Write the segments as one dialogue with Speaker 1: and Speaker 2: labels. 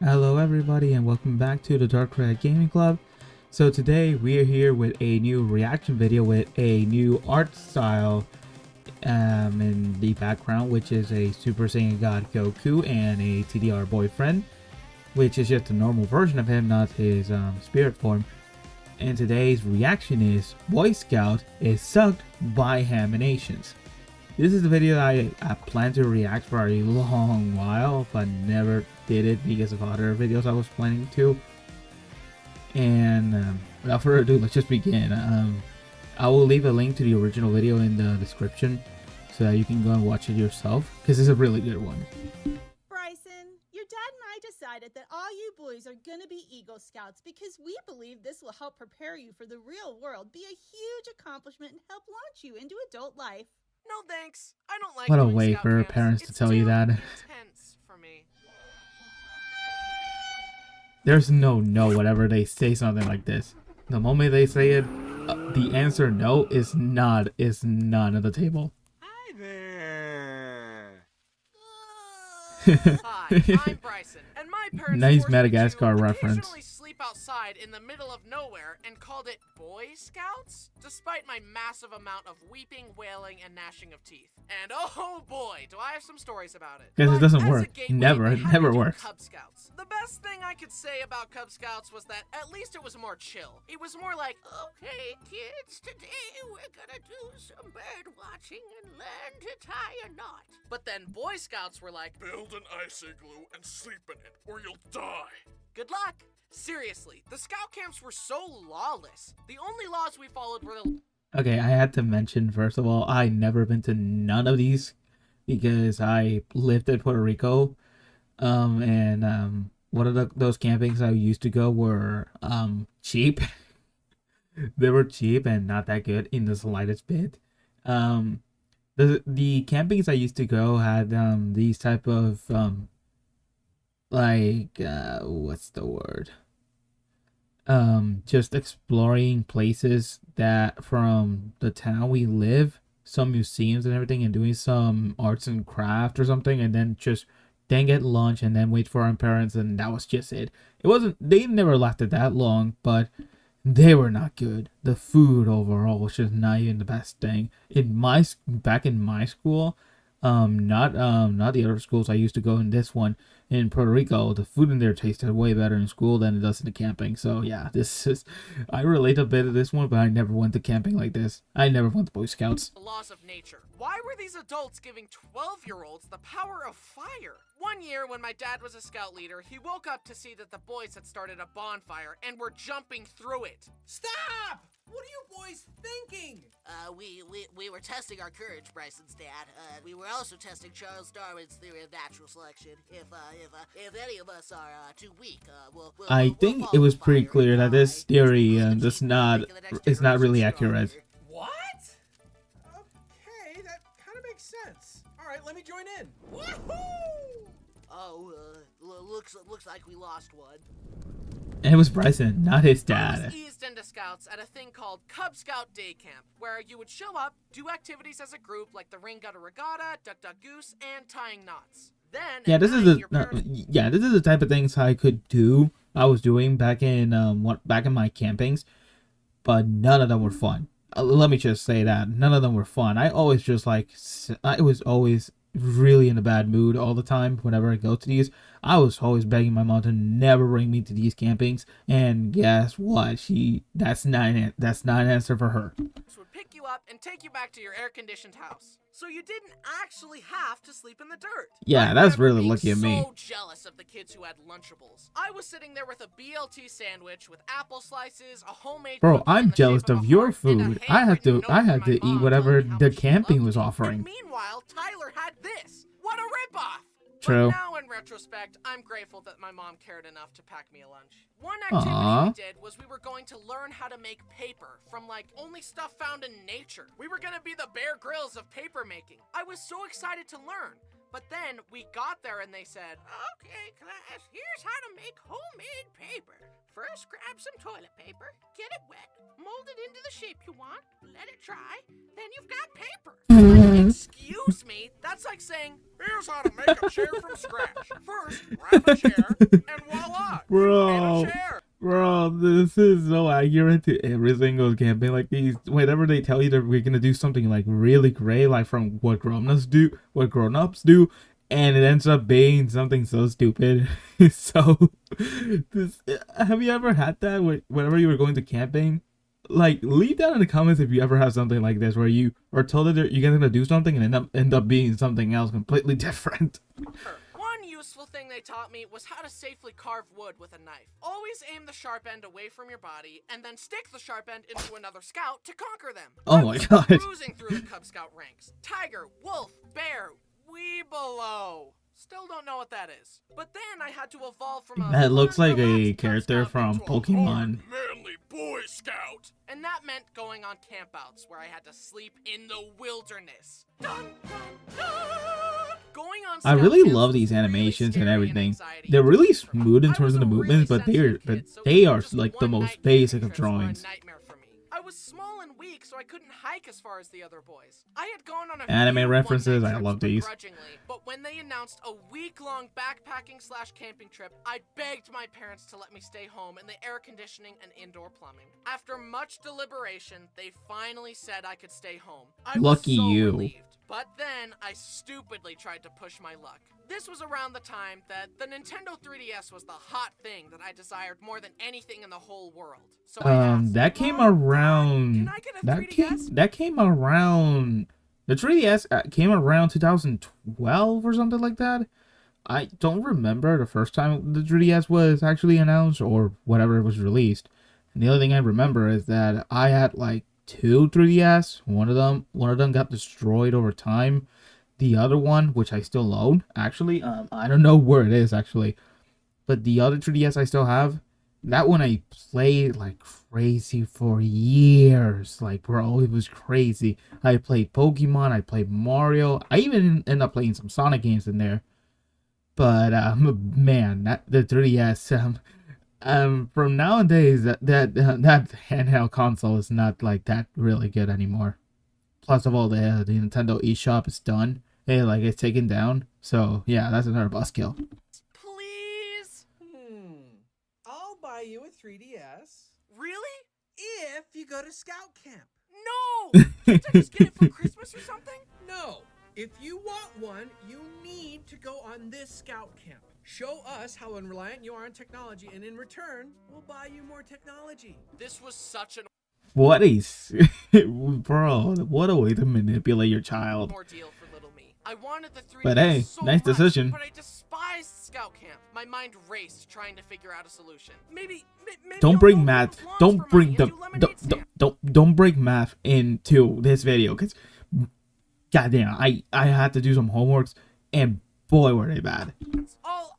Speaker 1: Hello everybody and welcome back to the Dark Red Gaming Club. So today we are here with a new reaction video with a new art style in the background, which is a Super Saiyan God Goku and a TDR boyfriend, which is just a normal version of him, not his spirit form. And today's reaction is Boy Scout is sucked by Haminations. This is the video I planned to react for a long while, but never did it because of other videos I was planning to. And without further ado, let's just begin. I will leave a link to the original video in the description so that you can go and watch it yourself, because it's a really good one.
Speaker 2: Bryson, your dad and I decided that all you boys are gonna be Eagle Scouts because we believe this will help prepare you for the real world, be a huge accomplishment, and help launch you into adult life.
Speaker 3: No thanks. I don't like
Speaker 1: What a
Speaker 3: doing
Speaker 1: way
Speaker 3: scout
Speaker 1: for
Speaker 3: camps.
Speaker 1: parents to
Speaker 3: It's
Speaker 1: tell you
Speaker 3: too
Speaker 1: that.
Speaker 3: intense for me.
Speaker 1: There's no whatever they say something like this. The moment they say it, the answer no is none on the table.
Speaker 3: Hi there. Hi, I'm Bryson, and my parents
Speaker 1: Nice
Speaker 3: forced me
Speaker 1: Madagascar
Speaker 3: to
Speaker 1: reference.
Speaker 3: occasionally sleep outside in the middle of nowhere and called it Boy Scouts, despite my massive amount of weeping, wailing, and gnashing of teeth. And oh boy, do I have some stories about it.
Speaker 1: Because it
Speaker 3: But
Speaker 1: doesn't
Speaker 3: as a
Speaker 1: work.
Speaker 3: gateway,
Speaker 1: Never,
Speaker 3: they
Speaker 1: it
Speaker 3: had
Speaker 1: never
Speaker 3: me do
Speaker 1: works.
Speaker 3: Cub Scouts. The best thing I could say about Cub Scouts was that at least it was more chill. It was more like, okay, kids, today we're gonna do some bird watching and learn to tie a knot. But then Boy Scouts were like,
Speaker 4: Build an ice igloo and sleep in it, or you'll die.
Speaker 3: good luck. Seriously, the scout camps were so lawless. The only laws we followed were the...
Speaker 1: Okay, I had to mention, first of all, I never been to none of these because I lived in Puerto Rico. One of those campings I used to go were cheap. They were cheap and not that good in the slightest bit. Um, the campings I used to go had these type of what's the word? Just exploring places that from the town we live, some museums and everything, and doing some arts and craft or something, and then get lunch and then wait for our parents, and that was just it. It wasn't, they never lasted that long, but they were not good. The food overall was just not even the best thing. Back in my school, not the other schools I used to go in, this one in Puerto Rico, the food in there tasted way better in school than it does in the camping. So yeah, I relate a bit to this one, but I never went to camping like this. I never went to Boy Scouts.
Speaker 3: laws of nature. Why were these adults giving 12-year-olds the power of fire? One year, when my dad was a scout leader, he woke up to see that the boys had started a bonfire and were jumping through it.
Speaker 5: Stop! What are you boys thinking?
Speaker 6: We were testing our courage, Bryson's dad. We were also testing Charles Darwin's theory of natural selection. If any of us are too weak, we'll
Speaker 1: I think it was pretty clear that this theory is not really accurate.
Speaker 5: What? Okay, that kind of makes sense. All right, let me join in. Woohoo!
Speaker 6: Oh, looks like we lost one.
Speaker 1: And it was Bryson, not his
Speaker 3: I was
Speaker 1: dad.
Speaker 3: eased into scouts at a thing called Cub Scout Day Camp, where you would show up, do activities as a group like the ring gutter regatta, duck duck goose, and tying knots. Then
Speaker 1: Yeah,
Speaker 3: at
Speaker 1: this is
Speaker 3: night, your parents...
Speaker 1: this is the type of things I could do. I was doing back in back in my campings, but none of them were fun. Let me just say that none of them were fun. I was always really in a bad mood all the time whenever I go to these. I was always begging my mom to never bring me to these campings, and guess what? That's not an answer for her.
Speaker 3: would pick you up and take you back to your air-conditioned house. So you didn't actually have to sleep in the dirt.
Speaker 1: Yeah,
Speaker 3: I
Speaker 1: that's
Speaker 3: remember
Speaker 1: really
Speaker 3: being
Speaker 1: lucky of me.
Speaker 3: so jealous of the kids who had Lunchables. I was sitting there with a BLT sandwich with apple slices, a homemade
Speaker 1: Bro,
Speaker 3: cookie
Speaker 1: I'm
Speaker 3: in the
Speaker 1: jealous
Speaker 3: shape
Speaker 1: of
Speaker 3: a
Speaker 1: your
Speaker 3: heart, and a
Speaker 1: food. I had
Speaker 3: handwritten
Speaker 1: to
Speaker 3: note from my
Speaker 1: eat
Speaker 3: mom
Speaker 1: whatever
Speaker 3: telling me how
Speaker 1: the
Speaker 3: much she
Speaker 1: camping
Speaker 3: loved
Speaker 1: was
Speaker 3: me.
Speaker 1: offering.
Speaker 3: And meanwhile, Tyler had this. What a ripoff!
Speaker 1: True.
Speaker 3: But now, in retrospect, I'm grateful that my mom cared enough to pack me a lunch. One activity
Speaker 1: Aww.
Speaker 3: we did was we were going to learn how to make paper from, like, only stuff found in nature. We were gonna be the Bear Grylls of paper making. I was so excited to learn. But then we got there and they said, "Okay, class, here's how to make homemade paper. First, grab some toilet paper, get it wet, mold it into the shape you want, let it dry, then you've got paper." Like, excuse me? That's like saying,
Speaker 4: Here's how to make a chair from scratch. First, grab a chair, and voila,
Speaker 1: Bro.
Speaker 4: you made a chair.
Speaker 1: Bro, this is so accurate to every single campaign. Like these, whenever they tell you that we're gonna do something like really great, like from what grown-ups do, and it ends up being something so stupid. So, this, have you ever had that whenever you were going to camping? Like, leave down in the comments if you ever have something like this where you are told that you're gonna do something and end up being something else completely different.
Speaker 3: one useful thing they taught me was how to safely carve wood with a knife. Always aim the sharp end away from your body, and then stick the sharp end into another scout to conquer them.
Speaker 1: Oh my god.
Speaker 3: Cruising through the Cub Scout ranks. Tiger, wolf, bear, weebelo. Still don't know what that is. But then I had to evolve from a
Speaker 1: That looks like a
Speaker 3: relaxed Cub
Speaker 1: character
Speaker 3: Scout
Speaker 1: from
Speaker 3: into a
Speaker 1: Pokemon.
Speaker 3: hard
Speaker 4: Manly Boy Scout.
Speaker 3: And that meant going on campouts where I had to sleep in the wilderness. Dun, dun, dun. Going on
Speaker 1: I
Speaker 3: scout
Speaker 1: really
Speaker 3: camps
Speaker 1: love
Speaker 3: was
Speaker 1: these
Speaker 3: really
Speaker 1: animations and
Speaker 3: scary
Speaker 1: everything.
Speaker 3: anxiety
Speaker 1: They're really
Speaker 3: inducing.
Speaker 1: smooth in
Speaker 3: I
Speaker 1: terms
Speaker 3: was
Speaker 1: of the
Speaker 3: a really
Speaker 1: movements, but
Speaker 3: sensitive kid, so
Speaker 1: they
Speaker 3: even
Speaker 1: are
Speaker 3: just
Speaker 1: like the
Speaker 3: one
Speaker 1: most
Speaker 3: night
Speaker 1: basic
Speaker 3: camping
Speaker 1: of
Speaker 3: trips were a
Speaker 1: drawings.
Speaker 3: nightmare for me. I was small and weak, so I couldn't hike as far as the other boys. I had gone on a
Speaker 1: Anime
Speaker 3: few
Speaker 1: references,
Speaker 3: one-night
Speaker 1: I
Speaker 3: trips
Speaker 1: love these.
Speaker 3: begrudgingly, but when they announced a week-long backpacking/camping trip, I begged my parents to let me stay home in the air conditioning and indoor plumbing. After much deliberation, they finally said I could stay home. I
Speaker 1: Lucky
Speaker 3: was so
Speaker 1: you.
Speaker 3: relieved. But then I stupidly tried to push my luck. This was around the time that the Nintendo 3DS was the hot thing that I desired more than anything in the whole world. So I asked,
Speaker 1: That came
Speaker 3: "Mom, Dad,
Speaker 1: around.
Speaker 3: can I get a 3DS?"
Speaker 1: That came around. The 3DS came around 2012 or something like that. I don't remember the first time the 3DS was actually announced or whatever it was released. And the other thing I remember is that I had like two 3DS. One of them got destroyed over time. The other one, which I still own, actually, I don't know where it is actually, but the other 3DS I still have, that one I played like crazy for years. Like, bro, it was crazy. I played Pokemon, I played Mario, I even ended up playing some Sonic games in there. But man, the 3DS, from nowadays, that handheld console is not like that really good anymore. Plus of all the Nintendo eShop is done. It's taken down. So yeah, that's another buzzkill.
Speaker 3: Please?
Speaker 5: I'll buy you a 3DS
Speaker 3: Really?
Speaker 5: if you go to scout camp.
Speaker 3: No! Can't I just get it for Christmas or something?
Speaker 5: No. If you want one, you need to go on this scout camp. Show us how unreliant you are on technology, and in return, we'll buy you more technology.
Speaker 3: This was such an
Speaker 1: What is, bro? What a way to manipulate your child.
Speaker 3: ordeal for little me. I wanted the 3DS
Speaker 1: But hey,
Speaker 3: so
Speaker 1: nice
Speaker 3: much,
Speaker 1: decision.
Speaker 3: but I despised scout camp. My mind raced trying to figure out a solution. Maybe
Speaker 1: Don't
Speaker 3: I'll
Speaker 1: bring
Speaker 3: mow
Speaker 1: math.
Speaker 3: people's lawns
Speaker 1: Don't
Speaker 3: for
Speaker 1: bring
Speaker 3: money
Speaker 1: the
Speaker 3: and do lemonade stands.
Speaker 1: don't bring math into this video, cause goddamn, I had to do some homeworks and boy were they bad.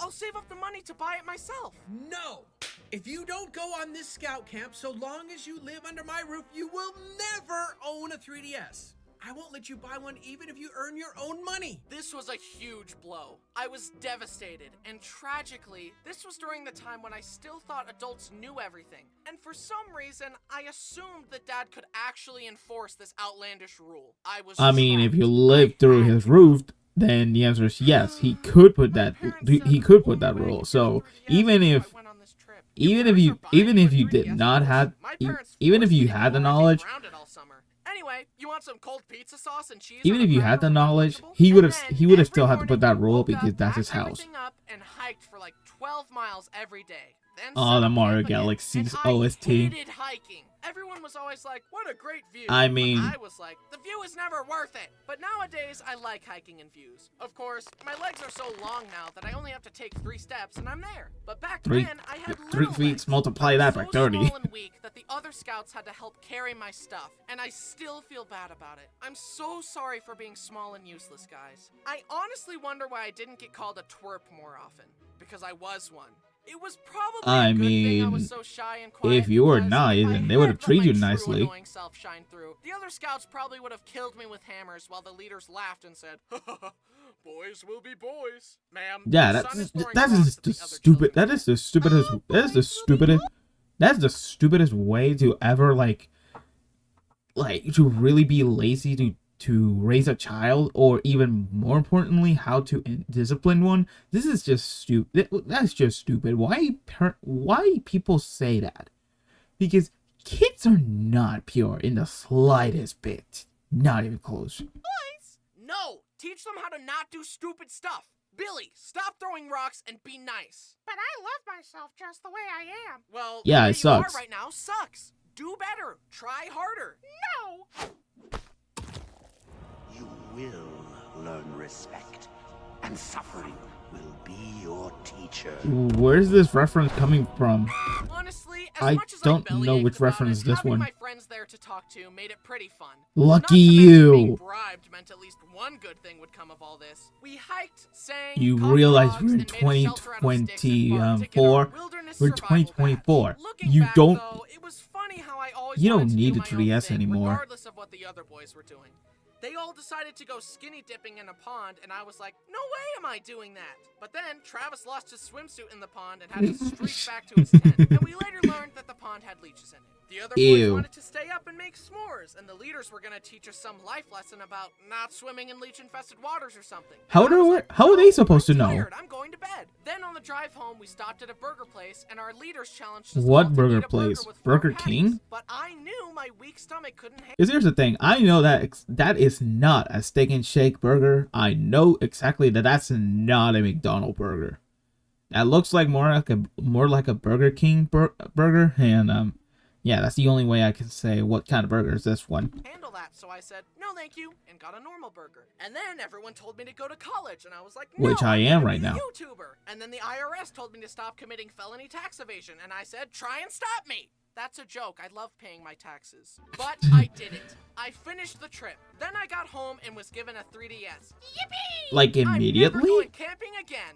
Speaker 3: I'll save up the money to buy it myself.
Speaker 5: No! If you don't go on this scout camp, so long as you live under my roof, you will never own a 3DS. I won't let you buy one even if you earn your own money.
Speaker 3: This was a huge blow. I was devastated, and tragically, this was during the time when I still thought adults knew everything. And for some reason, I assumed that Dad could actually enforce this outlandish rule.
Speaker 1: I mean, if
Speaker 3: trapped.
Speaker 1: you live through his roof, then the answer is yes. He could put that rule. So even if you did not have, even if you had the knowledge,
Speaker 3: Anyway, you want some cold pizza sauce and cheese?
Speaker 1: even
Speaker 3: on
Speaker 1: if
Speaker 3: a
Speaker 1: you
Speaker 3: cracker
Speaker 1: had the
Speaker 3: with
Speaker 1: knowledge,
Speaker 3: vegetable?
Speaker 1: he would have
Speaker 3: And then
Speaker 1: still had to
Speaker 3: every
Speaker 1: put that
Speaker 3: morning,
Speaker 1: rule
Speaker 3: woke
Speaker 1: because
Speaker 3: up,
Speaker 1: that's his
Speaker 3: packed
Speaker 1: house.
Speaker 3: everything up, and hiked for like 12 miles every day. Then
Speaker 1: Oh,
Speaker 3: set
Speaker 1: the
Speaker 3: up
Speaker 1: Mario
Speaker 3: camp again,
Speaker 1: Galaxy's
Speaker 3: and I
Speaker 1: OST.
Speaker 3: hated hiking. Everyone was always like, "What a great view."
Speaker 1: I
Speaker 3: But
Speaker 1: mean-
Speaker 3: I was like, "The view is never worth it." But nowadays, I like hiking and views. Of course, my legs are so long now that I only have to take 3 steps and I'm there. But back
Speaker 1: Three-
Speaker 3: then, I had
Speaker 1: 3
Speaker 3: little
Speaker 1: feet,
Speaker 3: legs.
Speaker 1: multiply
Speaker 3: I was
Speaker 1: that by
Speaker 3: so
Speaker 1: 30.
Speaker 3: small and weak that the other scouts had to help carry my stuff, and I still feel bad about it. I'm so sorry for being small and useless, guys. I honestly wonder why I didn't get called a twerp more often, because I was one. It was probably
Speaker 1: I
Speaker 3: a good thing I
Speaker 1: mean,
Speaker 3: was so shy and quiet.
Speaker 1: if you were
Speaker 3: because
Speaker 1: nice,
Speaker 3: if I
Speaker 1: then they would have
Speaker 3: had let
Speaker 1: treated you
Speaker 3: my true
Speaker 1: nicely.
Speaker 3: annoying self shine through, the other scouts probably would have killed me with hammers while the leaders laughed and said,
Speaker 4: Boys will be boys. Ma'am,
Speaker 1: Yeah,
Speaker 4: your son is throwing
Speaker 1: that
Speaker 4: rocks
Speaker 1: is
Speaker 4: at
Speaker 1: the
Speaker 4: the other
Speaker 1: stupid.
Speaker 4: children.
Speaker 1: That is the stupidest.
Speaker 2: Oh,
Speaker 1: That is the
Speaker 2: boys will be
Speaker 1: stupidest. That's the stupidest way to ever like to really be lazy to raise a child, or even more importantly, how to discipline one. This is just stupid. That's just stupid. Why people say that? Because kids are not pure in the slightest bit. Not even close.
Speaker 3: no, teach them how to not do stupid stuff. Billy, stop throwing rocks and be nice.
Speaker 4: But I love myself just the way I am.
Speaker 3: Well,
Speaker 1: Yeah,
Speaker 3: the way
Speaker 1: it
Speaker 3: you are
Speaker 1: sucks.
Speaker 3: right now sucks. Do better. Try harder.
Speaker 4: No!
Speaker 7: You will learn respect, and suffering will be your teacher.
Speaker 1: Where's this reference coming from?
Speaker 3: Honestly, as
Speaker 1: I
Speaker 3: much as
Speaker 1: don't
Speaker 3: I
Speaker 1: know which
Speaker 3: bellyached about
Speaker 1: reference
Speaker 3: it,
Speaker 1: this
Speaker 3: having
Speaker 1: one.
Speaker 3: my friends there to talk to made it pretty fun.
Speaker 1: Lucky
Speaker 3: Not to mention being
Speaker 1: you.
Speaker 3: bribed meant at least one good thing would come of all this. We hiked, sang,
Speaker 1: You
Speaker 3: caught
Speaker 1: realize
Speaker 3: frogs,
Speaker 1: we're in
Speaker 3: and made a shelter out of sticks and bark to get
Speaker 1: 2024.
Speaker 3: our wilderness
Speaker 1: We're in
Speaker 3: survival badge.
Speaker 1: 2024.
Speaker 3: Looking
Speaker 1: You
Speaker 3: back,
Speaker 1: don't-
Speaker 3: though, it was funny how I always
Speaker 1: You don't
Speaker 3: wanted to
Speaker 1: need
Speaker 3: do
Speaker 1: a
Speaker 3: my own
Speaker 1: 3DS
Speaker 3: thing,
Speaker 1: anymore.
Speaker 3: regardless of what the other boys were doing. They all decided to go skinny dipping in a pond, and I was like, no way am I doing that. But then Travis lost his swimsuit in the pond and had to streak back to his tent, and we later learned that the pond had leeches in it. The other boys
Speaker 1: Ew.
Speaker 3: wanted to stay up and make s'mores, and the leaders were gonna teach us some life lesson about not swimming in leech-infested waters or something.
Speaker 1: How
Speaker 3: And I was
Speaker 1: do-
Speaker 3: like,
Speaker 1: how are they
Speaker 3: "No,
Speaker 1: supposed
Speaker 3: I'm
Speaker 1: to know?"
Speaker 3: tired. I'm going to bed. Then on the drive home, we stopped at a burger place, and our leaders challenged us
Speaker 1: What
Speaker 3: all to
Speaker 1: burger
Speaker 3: eat a
Speaker 1: place?
Speaker 3: with 4
Speaker 1: Burger
Speaker 3: patties.
Speaker 1: King?
Speaker 3: But I knew my weak stomach couldn't handle.
Speaker 1: Because here's the thing. I know that that is not a Steak and Shake burger. I know exactly that that's not a McDonald's burger. That looks like more like a Burger King burger, and yeah, that's the only way I can say what kind of burger is this one.
Speaker 3: handle that, so I said no thank you and got a normal burger. And then everyone told me to go to college, and I was like, no,
Speaker 1: Which I
Speaker 3: I'm
Speaker 1: am
Speaker 3: gonna
Speaker 1: right
Speaker 3: be a
Speaker 1: now.
Speaker 3: YouTuber. And then the IRS told me to stop committing felony tax evasion, and I said, try and stop me. That's a joke. I love paying my taxes. But I didn't. I finished the trip. Then I got home and was given a 3DS. Yippee!
Speaker 1: Like
Speaker 3: I'm never
Speaker 1: immediately?
Speaker 3: going camping again.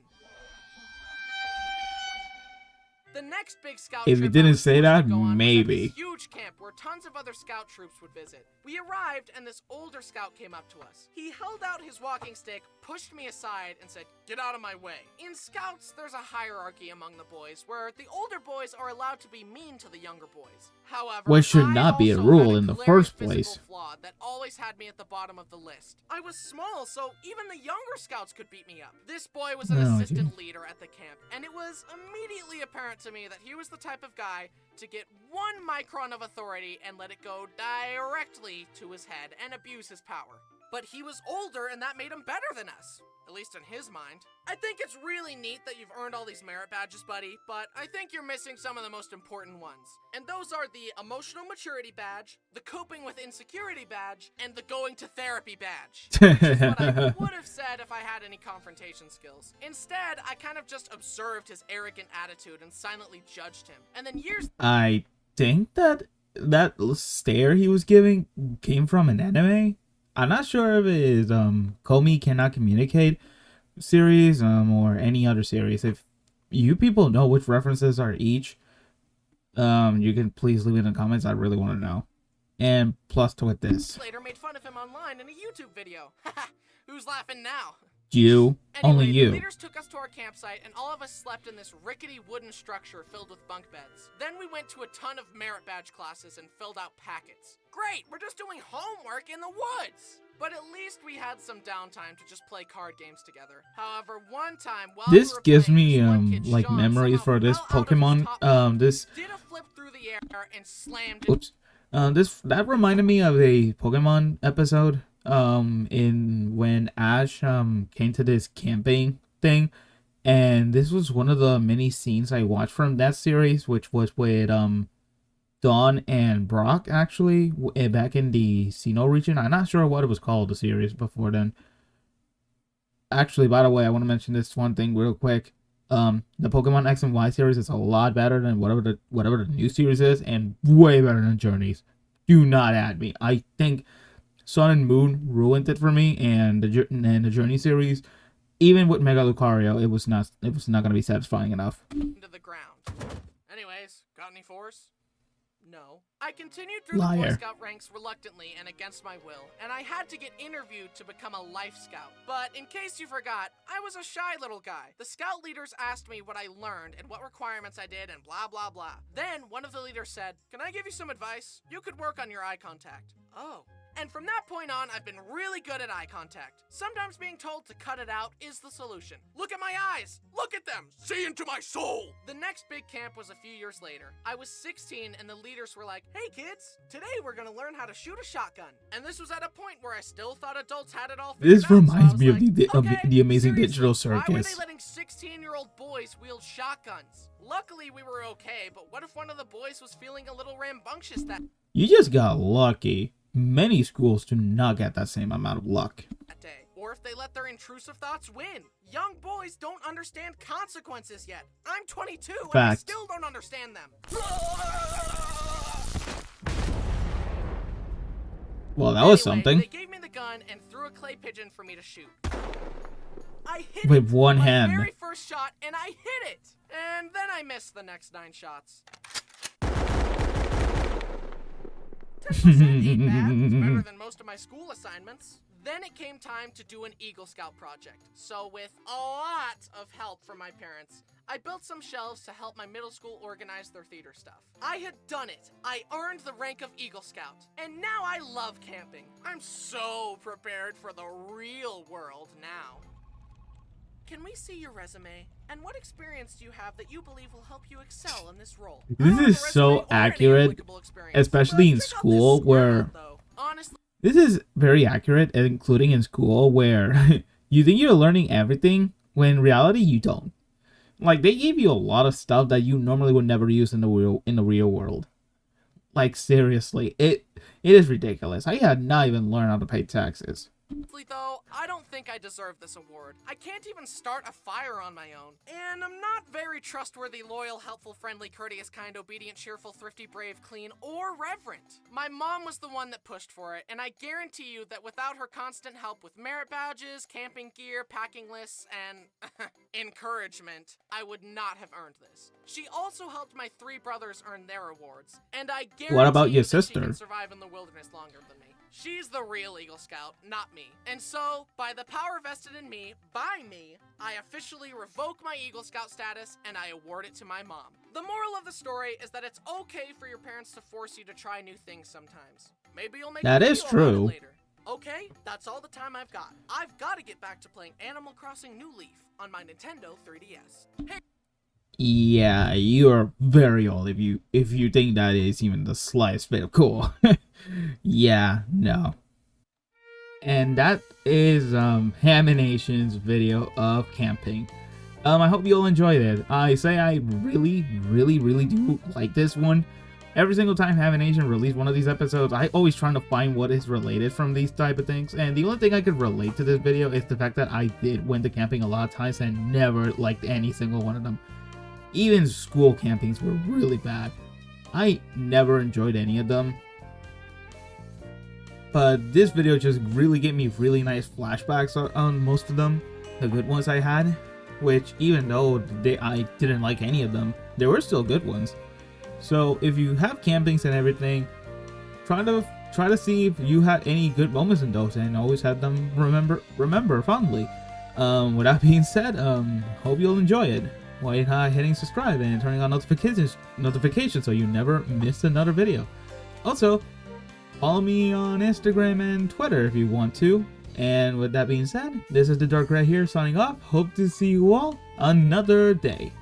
Speaker 3: The next big scout
Speaker 1: If
Speaker 3: trip
Speaker 1: you
Speaker 3: I
Speaker 1: didn't
Speaker 3: was
Speaker 1: say
Speaker 3: supposed
Speaker 1: that,
Speaker 3: to go on was at
Speaker 1: maybe.
Speaker 3: this huge camp where tons of other scout troops would visit. We arrived and this older scout came up to us. He held out his walking stick, pushed me aside, and said, "Get out of my way." In scouts, there's a hierarchy among the boys where the older boys are allowed to be mean to the younger boys. However,
Speaker 1: Which should
Speaker 3: I
Speaker 1: not be a
Speaker 3: also
Speaker 1: rule
Speaker 3: had
Speaker 1: in the
Speaker 3: glaring
Speaker 1: first place.
Speaker 3: physical flaw that always had me at the bottom of the list. I was small, so even the younger scouts could beat me up. This boy was an
Speaker 1: Oh,
Speaker 3: assistant leader at the camp, and it was immediately apparent to me that he was the type of guy to get 1 micron of authority and let it go directly to his head and abuse his power. But he was older, and that made him better than us. At least in his mind. I think it's really neat that you've earned all these merit badges, buddy, but I think you're missing some of the most important ones. And those are the Emotional Maturity Badge, the Coping with Insecurity Badge, and the Going to Therapy Badge. Which is what I would have said if I had any confrontation skills. Instead, I kind of just observed his arrogant attitude and silently judged him. And then years
Speaker 1: I think that stare he was giving came from an anime. I'm not sure if it is Komi Cannot Communicate series or any other series. If you people know which references are each, you can please leave it in the comments. I really want to know. And plus to with this,
Speaker 3: later made fun of him online in a YouTube video. Haha, who's laughing now?
Speaker 1: you, only
Speaker 3: Anyway,
Speaker 1: you.
Speaker 3: the leaders took us to our campsite, and all of us slept in this rickety wooden structure filled with bunk beds. Then we went to a ton of merit badge classes and filled out packets. Great, we're just doing homework in the woods! But at least we had some downtime to just play card games together. However, one time while
Speaker 1: This
Speaker 3: we were
Speaker 1: gives
Speaker 3: playing,
Speaker 1: me
Speaker 3: this one kid,
Speaker 1: like
Speaker 3: Sean,
Speaker 1: memories
Speaker 3: somehow
Speaker 1: for this
Speaker 3: fell out of his
Speaker 1: Pokemon
Speaker 3: top
Speaker 1: this
Speaker 3: did a flip through the air and slammed
Speaker 1: Oops. That reminded me of a Pokemon episode in when Ash came to this camping thing, and this was one of the many scenes I watched from that series, which was with Dawn and Brock actually back in the Sinnoh region. I'm not sure what it was called, the series before then. Actually, by the way, I want to mention this one thing real quick. The Pokemon X and Y series is a lot better than whatever the new series is, and way better than Journeys. Do not add me. I think Sun and Moon ruined it for me, and the Journey series even with Mega Lucario, it was not going to be satisfying enough.
Speaker 3: Into the ground. Anyways, got any fours? No. I continued through the Boy
Speaker 1: Liar.
Speaker 3: Scout ranks reluctantly and against my will, and I had to get interviewed to become a Life Scout. But in case you forgot, I was a shy little guy. The scout leaders asked me what I learned and what requirements I did and blah blah blah. Then one of the leaders said, "Can I give you some advice? You could work on your eye contact." Oh. And from that point on, I've been really good at eye contact. Sometimes being told to cut it out is the solution. Look at my eyes! Look at them!
Speaker 4: See into my soul!
Speaker 3: The next big camp was a few years later. I was 16 and the leaders were like, "Hey kids, today we're gonna learn how to shoot a shotgun." And this was at a point where I still thought adults had it all figured
Speaker 1: This
Speaker 3: out, so I
Speaker 1: reminds
Speaker 3: was
Speaker 1: me of
Speaker 3: like,
Speaker 1: the Amazing
Speaker 3: seriously,
Speaker 1: Digital
Speaker 3: why were they
Speaker 1: Circus.
Speaker 3: letting 16-year-old boys wield shotguns? Luckily we were okay, but what if one of the boys was feeling a little rambunctious that
Speaker 1: You just got lucky. Many schools do not get that same amount of luck.
Speaker 3: day? Or if they let their intrusive thoughts win? Young boys don't understand consequences yet. I'm 22 and I
Speaker 1: Fact.
Speaker 3: still don't understand them.
Speaker 1: Well, that was
Speaker 3: Anyway,
Speaker 1: something.
Speaker 3: They gave me the gun and threw a clay pigeon for me to shoot. I hit
Speaker 1: With
Speaker 3: it,
Speaker 1: one
Speaker 3: my
Speaker 1: hand.
Speaker 3: very first shot, and I hit it. And then I missed the next 9 shots. 10% ain't bad. It's better than most of my school assignments. Then it came time to do an Eagle Scout project. So with a lot of help from my parents, I built some shelves to help my middle school organize their theater stuff. I had done it. I earned the rank of Eagle Scout. And now I love camping. I'm so prepared for the real world now. Can we see your resume? And what experience do you have that you believe will help you excel in this role? I
Speaker 1: This
Speaker 3: don't have
Speaker 1: is
Speaker 3: a resume
Speaker 1: so
Speaker 3: or any
Speaker 1: accurate,
Speaker 3: applicable experience,
Speaker 1: especially in
Speaker 3: but check out this
Speaker 1: school
Speaker 3: square
Speaker 1: where-
Speaker 3: out, though. Honestly,
Speaker 1: This is very accurate, including in school, where you think you're learning everything, when in reality you don't. Like, they give you a lot of stuff that you normally would never use in the real world. Like, seriously, it is ridiculous. I had not even learned how to pay taxes.
Speaker 3: though, I don't think I deserve this award. I can't even start a fire on my own. And I'm not very trustworthy, loyal, helpful, friendly, courteous, kind, obedient, cheerful, thrifty, brave, clean, or reverent. My mom was the one that pushed for it, and I guarantee you that without her constant help with merit badges, camping gear, packing lists, and encouragement, I would not have earned this. She also helped my 3 brothers earn their awards, and I guarantee
Speaker 1: What about
Speaker 3: you
Speaker 1: your
Speaker 3: that she
Speaker 1: sister?
Speaker 3: can survive in the wilderness longer than me. She's the real Eagle Scout, not me. And so, by the power vested in me, by me, I officially revoke my Eagle Scout status and I award it to my mom. The moral of the story is that it's okay for your parents to force you to try new things sometimes. Maybe you'll make
Speaker 1: That
Speaker 3: a
Speaker 1: is
Speaker 3: video about it
Speaker 1: true.
Speaker 3: later. Okay, that's all the time I've got. I've got to get back to playing Animal Crossing New Leaf on my Nintendo 3DS. Hey,
Speaker 1: Yeah, you are very old if you think that is even the slightest bit of cool. Yeah, no. And that is Haminations video of camping. I hope you all enjoyed it. I say I really do like this one. Every single time Hamination released one of these episodes, I always trying to find what is related from these type of things. And the only thing I could relate to this video is the fact that I did went to camping a lot of times and never liked any single one of them. Even school campings were really bad. I never enjoyed any of them. But this video just really gave me really nice flashbacks on most of them. The good ones I had. Which, even though I didn't like any of them, there were still good ones. So if you have campings and everything, try to see if you had any good moments in those and always have them remember fondly. With that being said, hope you'll enjoy it. Why not hitting subscribe and turning on notifications so you never miss another video. Also, follow me on Instagram and Twitter if you want to. And with that being said, this is the Dark Red here signing off. Hope to see you all another day.